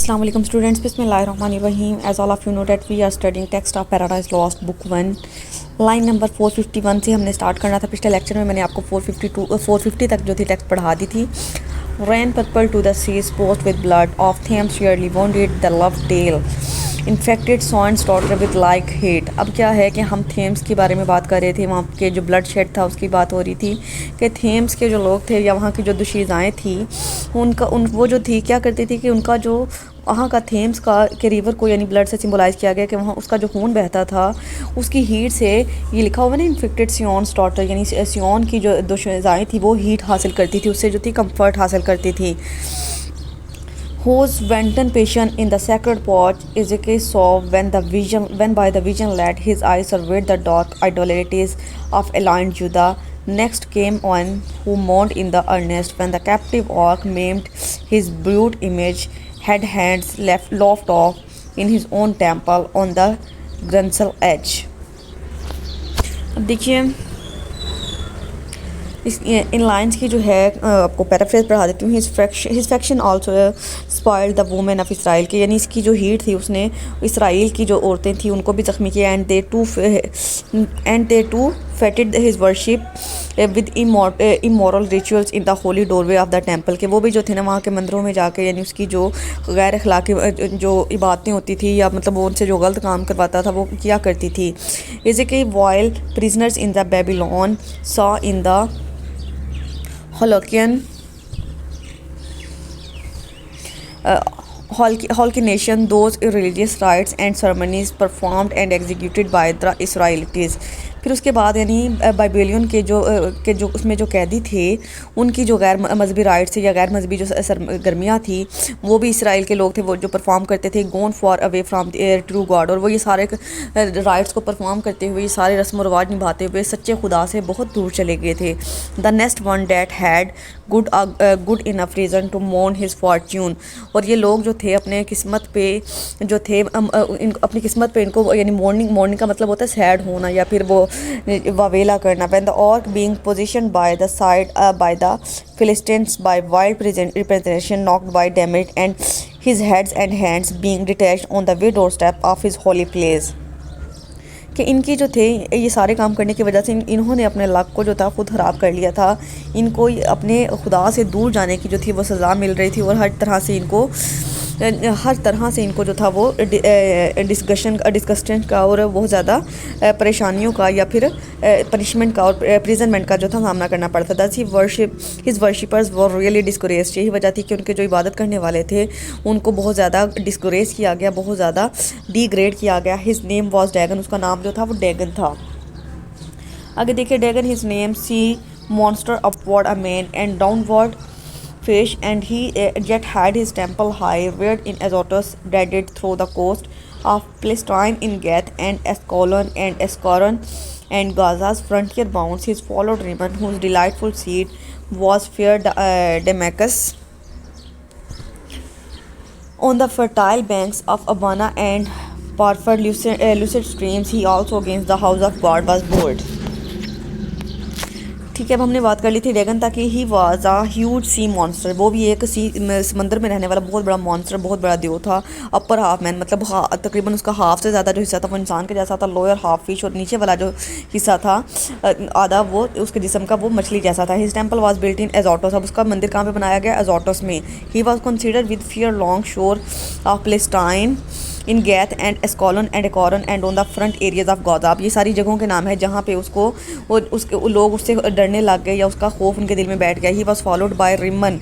Assalamu alaikum students, Bismillahirrahmanirrahim. As all of you know that we are studying text of Paradise Lost book 1 line number 451 से हमने start करना था। पिछले lecture में मैंने आपको 450 तक जो थी टेक्स्ट पढ़ा दी थी। Rain purple to the seas post with blood of Thames surely wounded the love tale infected Swan's daughter with like hate। अब क्या है कि हम थेम्स के बारे में बात कर रहे थे, वहाँ के जो ब्लड शेड था उसकी बात हो रही थी कि थेम्स के जो लोग थे या वहाँ की जो दुशीज़ाएँ थी वो जो थी क्या करती थी कि उनका जो वहाँ का थेम्स का के रिवर को यानी ब्लड से सिम्बलाइज़ किया गया कि वहाँ उसका जो खून बहता था उसकी हीट से, ये लिखा हुआ ना इन्फेक्टेड सियोन्स डॉटर, यानी सियोन की जो दुशीज़ाएँ थी वो हीट हासिल करती थी, उससे जो थी कंफर्ट हासिल करती थी। Whose wanton patient in the sacred porch Ezekiel saw when by the vision led his eyes surveyed the dark idolatries of aligned Judah. Next came one who mourned in the earnest when the captive orc maimed his brute image, had hands left lopped off in his own temple on the Grunsel edge। अब देखिए इस इन lines की जो है आपको paraphrase पढ़ा देती हूँ। His faction also spoiled the women of Israel के, यानी इसकी जो हीट थी उसने इसराइल की जो औरतें थी उनको भी ज़ख्मी किया। And they too fated his worship with immoral rituals in the holy doorway of the temple के, वो भी जो थे ना वहाँ के मंदिरों में जाके यानी उसकी जो गैर अखलाकी जो इबादतें होती थी या मतलब वो उनसे जो गलत काम करवाता था वो किया करती थी। इज़ेकियल while prisoners in the Babylon saw in the Holocaust hallucination those religious rites and ceremonies performed and executed by the Israelites। फिर उसके बाद यानी बाइबेलियन के जो उसमें जो कैदी थे उनकी जो गैर मजहबी राइट्स या गैर मजहबी जो सरगर्मियाँ थी वो भी इसराइल के लोग थे वो जो परफॉर्म करते थे, gone for away from true God, और वो ये सारे राइट्स को परफॉर्म करते हुए ये सारे रस्म व रवाज निभाते हुए सच्चे खुदा से बहुत दूर चले गए थे। The next one that had good enough reason to mourn his fortune, और ये लोग जो थे अपने किस्मत पे जो थे अपनी किस्मत पे इनको यानी मॉर्निंग का मतलब होता है सैड होना या फिर वो वावेला करना। When the ark being positioned by the side by the Philistines by wild representation knocked by damage and his heads and hands being detached on the way door step of his holy place, कि इनकी जो थे ये सारे काम करने की वजह से इन्होंने अपने लक को जो था खुद ख़राब कर लिया था। इनको अपने खुदा से दूर जाने की जो थी वो सज़ा मिल रही थी और हर तरह से इनको जो था वो डिस्कशन का और बहुत ज़्यादा परेशानियों का या फिर पनिशमेंट का और प्रिजनमेंट का जो था सामना करना पड़ता था। His worshippers were really discourage, यही वजह थी कि उनके जो इबादत करने वाले थे उनको बहुत ज़्यादा डिस्करेज किया गया, बहुत ज़्यादा डिग्रेड किया गया। हिज नेम वॉज डैगन, उसका नाम जो था वो डैगन था। आगे देखिए dragon his name sea monster upward a man and downward fish, and he yet had his temple high reared in Azotus, dreaded through the coast of Palestine in Gath and Ascalon and Gaza's frontier bounds. His followed Rimmon, whose delightful seed was fair Damascus on the fertile banks of Abana and Parford lucid streams. He also against the house of God was bold। ठीक है, अब हमने बात कर ली थी dragon ताकि he was a huge sea monster, वो भी एक समंदर में रहने वाला बहुत बड़ा मॉन्स्टर, बहुत बड़ा देव था। अपर हाफ मैन मतलब तकरीबन उसका हाफ से ज़्यादा जो हिस्सा था वो इंसान के जैसा था, लोअर हाफ फिश, और नीचे वाला जो हिस्सा था आधा वो उसके जिस्म का वो मछली जैसा था। His temple was built in Azotus, अब उसका मंदिर कहाँ पे बनाया गया? एजोटस में। He was considered with fear long shore of Palestine in Gath and Ascalon and Accaron and on the front areas of Gaza. अब ये सारी जगहों के नाम है जहाँ पे उसके लोग उससे डरने लग गए या उसका खौफ उनके दिल में बैठ गया। He was followed by Rimmon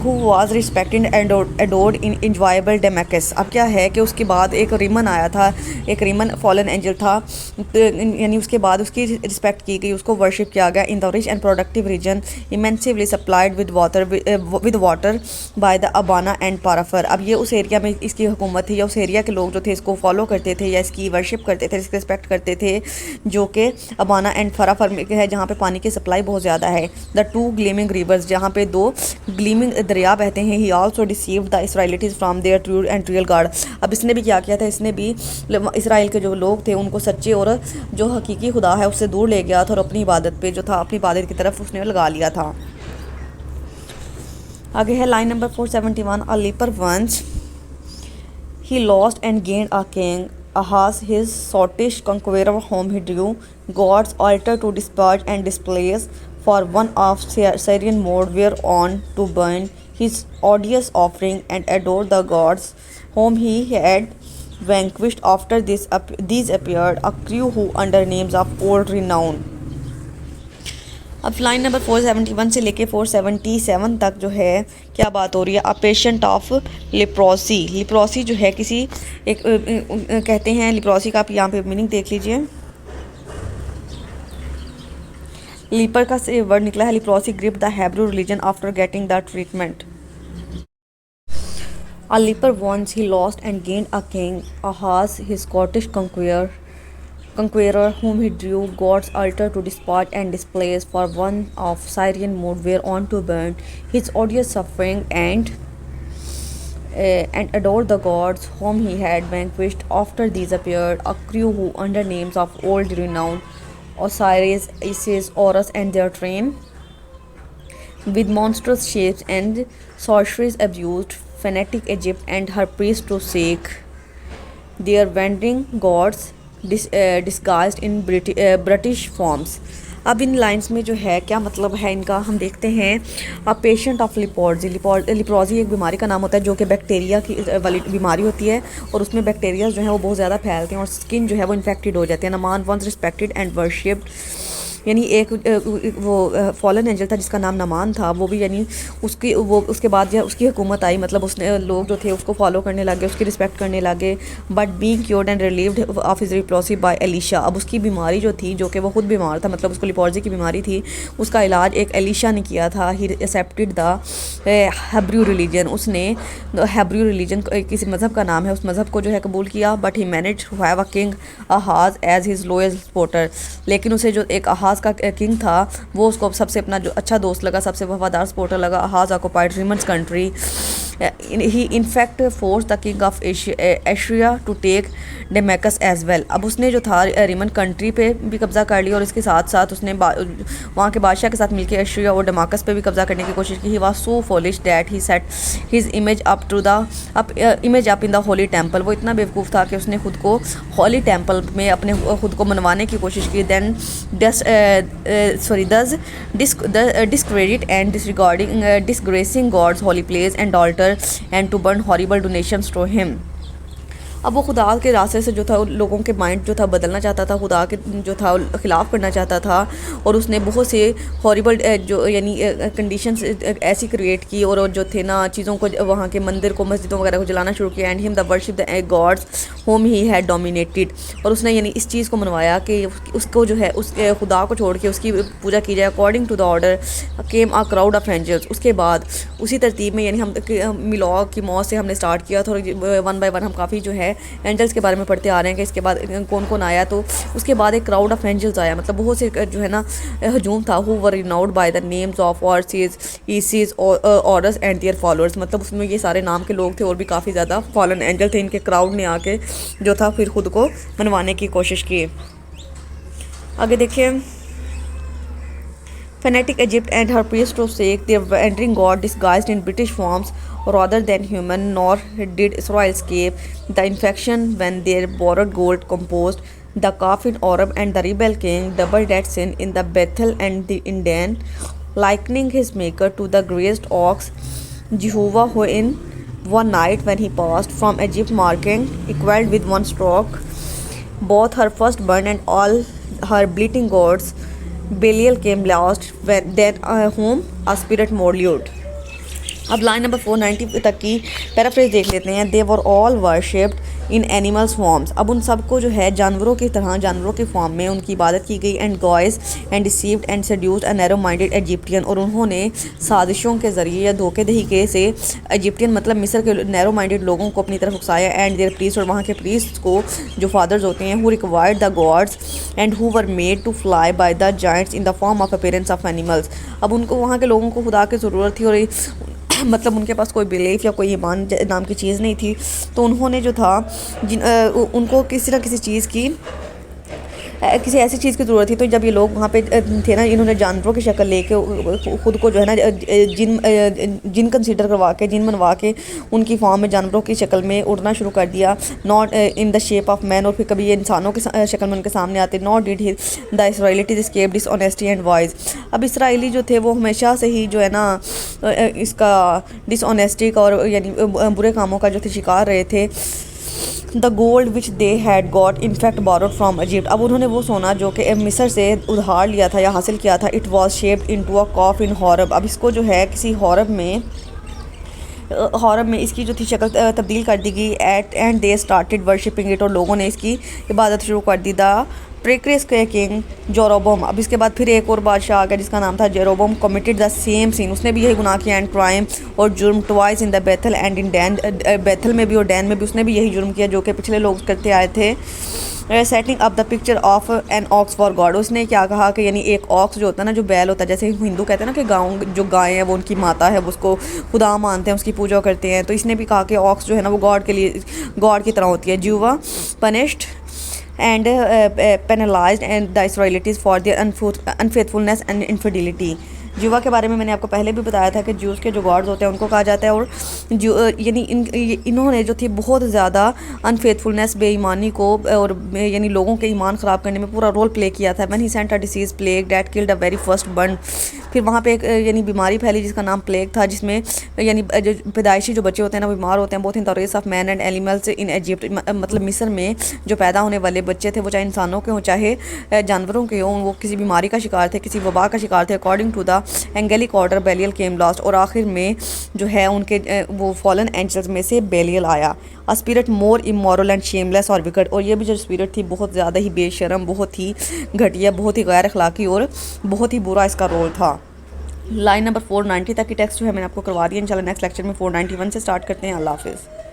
who was respected and adored in enjoyable Damascus। अब क्या है कि उसके बाद एक रिमन आया था, एक रिमन फॉलन एंजल था, यानी उसके बाद उसकी रिस्पेक्ट की गई, उसको वर्शिप किया गया। In the rich and productive region immensively supplied with water by the Abana and Pharpar. अब ये उस एरिया में इसकी हुकूमत थी या उस एरिया के लोग जो थे इसको फॉलो करते थे या इसकी वर्शिप करते थे, इसकी रिस्पेक्ट करते थे, जो कि अबाना एंड पाराफर में है जहाँ पे पानी की सप्लाई बहुत ज़्यादा है। द टू ग्लीमिंग रिवर्स, जहाँ पे दो ग्लीमिंग दरिया बहते हैं। He also deceived the Israelites from their true and real God. अब इसने भी क्या किया था, इसने भी इसराइल के जो लोग थे उनको सच्चे और जो हकीकी खुदा है उससे दूर ले गया था और अपनी इबादत पे जो था अपनी इबादत की तरफ उसने लगा लिया था। आगे है line number 471। A leper once he lost and gained a king, Ahaz, his Scottish conqueror, whom he drew God's altar to dispatch and displace, for one of Syrian mode whereon to burn his odious offering and adore the gods whom he had vanquished. After this, these appeared a crew who under names of old renown। अब line number 471 से लेके 477 तक जो है क्या बात हो रही है, a patient of leprosy. Leprosy जो है किसी एक कहते हैं लिप्रोसी का, आप यहाँ पे मीनिंग देख लीजिए। लीपर का से वर्ड निकला है leprosy grip the Hebrew religion after getting the treatment. A leper once he lost and gained a king, Ahaz his Scottish conqueror whom he drew God's altar to dispatch and displace, for one of Syrian mood whereon to burn his odious suffering and adore the gods whom he had vanquished. After these appeared a crew who under names of old renown, Osiris, Isis, Horus and their train, with monstrous shapes and sorceries abused fanatic Egypt and her priests to seek their wandering gods disguised in British forms। अब इन lines में जो है क्या मतलब है इनका, हम देखते हैं। A patient of लिपोर्जी। लिप्रोजी एक बीमारी का नाम होता है जो कि बैक्टीरिया की वाली बीमारी होती है, और उसमें बैक्टीरिया जो है वो बहुत ज़्यादा फैलते हैं और स्किन जो है वो इन्फेक्टेड हो जाती है। नमान वंस रिस्पेक्टेड एंड वर्शिप्ड, यानी एक वो फॉलन एंजल था जिसका नाम नमान था, वो भी यानी उसके बाद जो उसकी हुकूमत आई, मतलब उसने लोग जो थे उसको फॉलो करने लगे, उसकी रिस्पेक्ट करने लगे। But being cured and relieved of his leprosy by Elisha. अब उसकी बीमारी जो थी, जो कि वो खुद बीमार था, मतलब उसको लिपोर्जी की बीमारी थी, उसका इलाज एक एलिशा ने किया था। He accepted the Hebrew religion. उसने हेब्रू रिलीजन किसी मज़हब का नाम है, उस मज़हब को जो है कबूल किया। But he manage to have a king Ahaz as his lowest supporter. लेकिन उसे जो एक अहाज का किंग था वो उसको सबसे अपना जो अच्छा दोस्त लगा, सबसे वफादार सपोर्टर लगा। Ahaz occupied Rimmon's country. He in fact force the king of Asia to take Damascus as well. अब उसने जो था रिमन कंट्री पे भी कब्ज़ा कर लिया और इसके साथ साथ उसने वहाँ के बादशाह के साथ मिलकर एशिया और डेमाकस पे भी कब्ज़ा करने की कोशिश की। He was so foolish that he set his image up in the holy temple. वो इतना बेवकूफ़ था कि उसने खुद को हॉली टेम्पल में अपने खुद को मनवाने की कोशिश की। Then thus discredit and disgracing God's holy place and altar, and to burn horrible donations to him। अब वो खुदा के रास्ते से जो था लोगों के माइंड जो था बदलना चाहता था, खुदा के जो था ख़िलाफ़ करना चाहता था, और उसने बहुत से हॉरिबल जो यानी कंडीशंस ऐसी क्रिएट की, और जो थे ना चीज़ों को, वहाँ के मंदिर को, मस्जिदों वगैरह को जलाना शुरू किया। And him the worship the gods home he had dominated. और उसने यानी इस चीज़ को मनवाया कि उसको जो है उस खुदा को छोड़ के उसकी पूजा की जाए। According to the order came a crowd of angels. उसके बाद उसी तरतीब में यानी हम मिलाद की मौत से हमने स्टार्ट किया, थोड़ा वन बाय वन हम काफ़ी जो है एंजल्स के बारे में पढ़ते आ रहे हैं कि इसके बाद कौन कौन आया। तो उसके बाद एक क्राउड ऑफ एंजल्स आया, मतलब बहुत से जो है ना हजूम था। Who were renowned by the names of Osiris, Isis, orders and their followers. मतलब उसमें ये सारे नाम के लोग थे और भी काफ़ी ज़्यादा फॉलन एंजल थे। इनके क्राउड ने आके जो था फिर खुद को मनवाने की कोशिश की। आगे देखिए। Fanatic Egypt and her priests forsake their wandering god disguised in British forms rather than human, nor did Israel escape the infection when their borrowed gold composed the calf in Oreb, and the rebel king doubled that sin in the Bethel and in Dan, likening his maker to the grazed ox Jehovah, who in one night when he passed from Egypt marking equaled with one stroke both her firstborn and all her bleating gods. Belial came last, then whom a spirit morlued। अब line number 490 तक की paraphrase देख लेते हैं। They were all worshipped in animals forms. अब उन सबको जो है जानवरों की तरह, जानवरों के फॉर्म में उनकी इबादत की गई। And guise and deceived and seduced a narrow minded Egyptian. और उन्होंने साजिशों के ज़रिए या धोखेदही के से इजिप्टियन मतलब मिस्र के नैरो माइंडेड लोगों को अपनी तरफ उकसाया। एंड देयर प्रीस्ट, और वहाँ के प्रीस्ट को जो फादर्स होते हैं, who required the gods and who were made to fly by the giants in the form of appearance of animals. अब उनको वहाँ के लोगों को खुदा की ज़रूरत थी और मतलब उनके पास कोई बिलीफ या कोई ईमान नाम की चीज़ नहीं थी। तो उन्होंने जो था उनको किसी ना किसी चीज़ की किसी ऐसी चीज़ की ज़रूरत थी। तो जब ये लोग वहाँ पे थे ना, इन्होंने जानवरों की शक्ल लेके खुद को जो है ना जिन कंसीडर करवा के, जिन बनवा के उनकी फॉर्म में जानवरों की शक्ल में उड़ना शुरू कर दिया, not in the shape of man. और फिर कभी ये इंसानों की शक्ल में उनके सामने आते। Not did he the Israelites escape dishonesty and voice. अब इसराइली जो थे वो हमेशा से ही जो है ना इसका डिसऑनेस्टी का और यानी बुरे कामों का जो थे शिकार रहे थे। The gold which they had got in fact borrowed from Egypt. अब उन्होंने वो सोना जो कि मिस्र से उधार लिया था या हासिल किया था, it was shaped into a calf in Horeb. अब इसको जो है किसी हॉरब में इसकी जो थी शक्ल तब्दील कर दी गई and they started worshipping it. और लोगों ने इसकी इबादत शुरू कर दी। द प्रेक्रिस के किंग जेरोबोम। अब इसके बाद फिर एक और बादशाह आ गया जिसका नाम था Jeroboam. Committed the same sin, उसने भी यही गुनाह किया एंड क्राइम और जुर्म twice in the Bethel and in Dan. Bethel में भी और डैन में भी उसने भी यही जुर्म किया जो कि पिछले लोग करते आए थे। Setting up the picture of an ox for God. उसने क्या कहा कि यानी एक ऑक्स जो होता है ना, जो बैल होता है, जैसे हिंदू कहते हैं ना कि गाँव जो गाय है वो उनकी माता है, वो उसको खुदा मानते हैं, उसकी पूजा करते हैं। तो इसने भी कहा कि ऑक्स जो है ना वो गॉड के लिए, गॉड की तरह होती है। जुवा punished and penalized and the Israelites for their unfaithfulness and infidelity। जुवा के बारे में मैंने आपको पहले भी बताया था कि ज्यूज़ के जो गॉड्स होते हैं उनको कहा जाता है। और यानी इन्होंने जो थी बहुत ज़्यादा अनफेथफुलनेस, बेईमानी को और यानी लोगों के ईमान ख़राब करने में पूरा रोल प्ले किया था। When he sent a disease plague that killed a very first burn. फिर वहाँ पे एक यानी बीमारी फैली जिसका नाम प्लेग था, जिसमें यानी जो पैदाइशी जो बच्चे होते हैं ना बीमार होते हैं, both in the race of man and animals in Egypt. मतलब मिस्र में जो पैदा होने वाले बच्चे थे वो चाहे इंसानों के हों चाहे जानवरों के हों, वो किसी बीमारी का शिकार थे, किसी वबा का शिकार थे। According to the angelic order Belial came last. और आखिर में जो है उनके वो फॉलन एंजल्स में से बेलियल आया। A spirit more immoral and shameless और विकट। और ये भी जो स्पिरिट थी बहुत ज़्यादा ही बेशरम, बहुत ही घटिया, बहुत ही गैर अखलाकी और बहुत ही बुरा इसका रोल था। लाइन नंबर 490 तक की टेक्स्ट जो है मैंने आपको करवा दिया। इंशाल्लाह नेक्स्ट लेक्चर में 491 से स्टार्ट करते हैं। अल्लाह हाफिज़।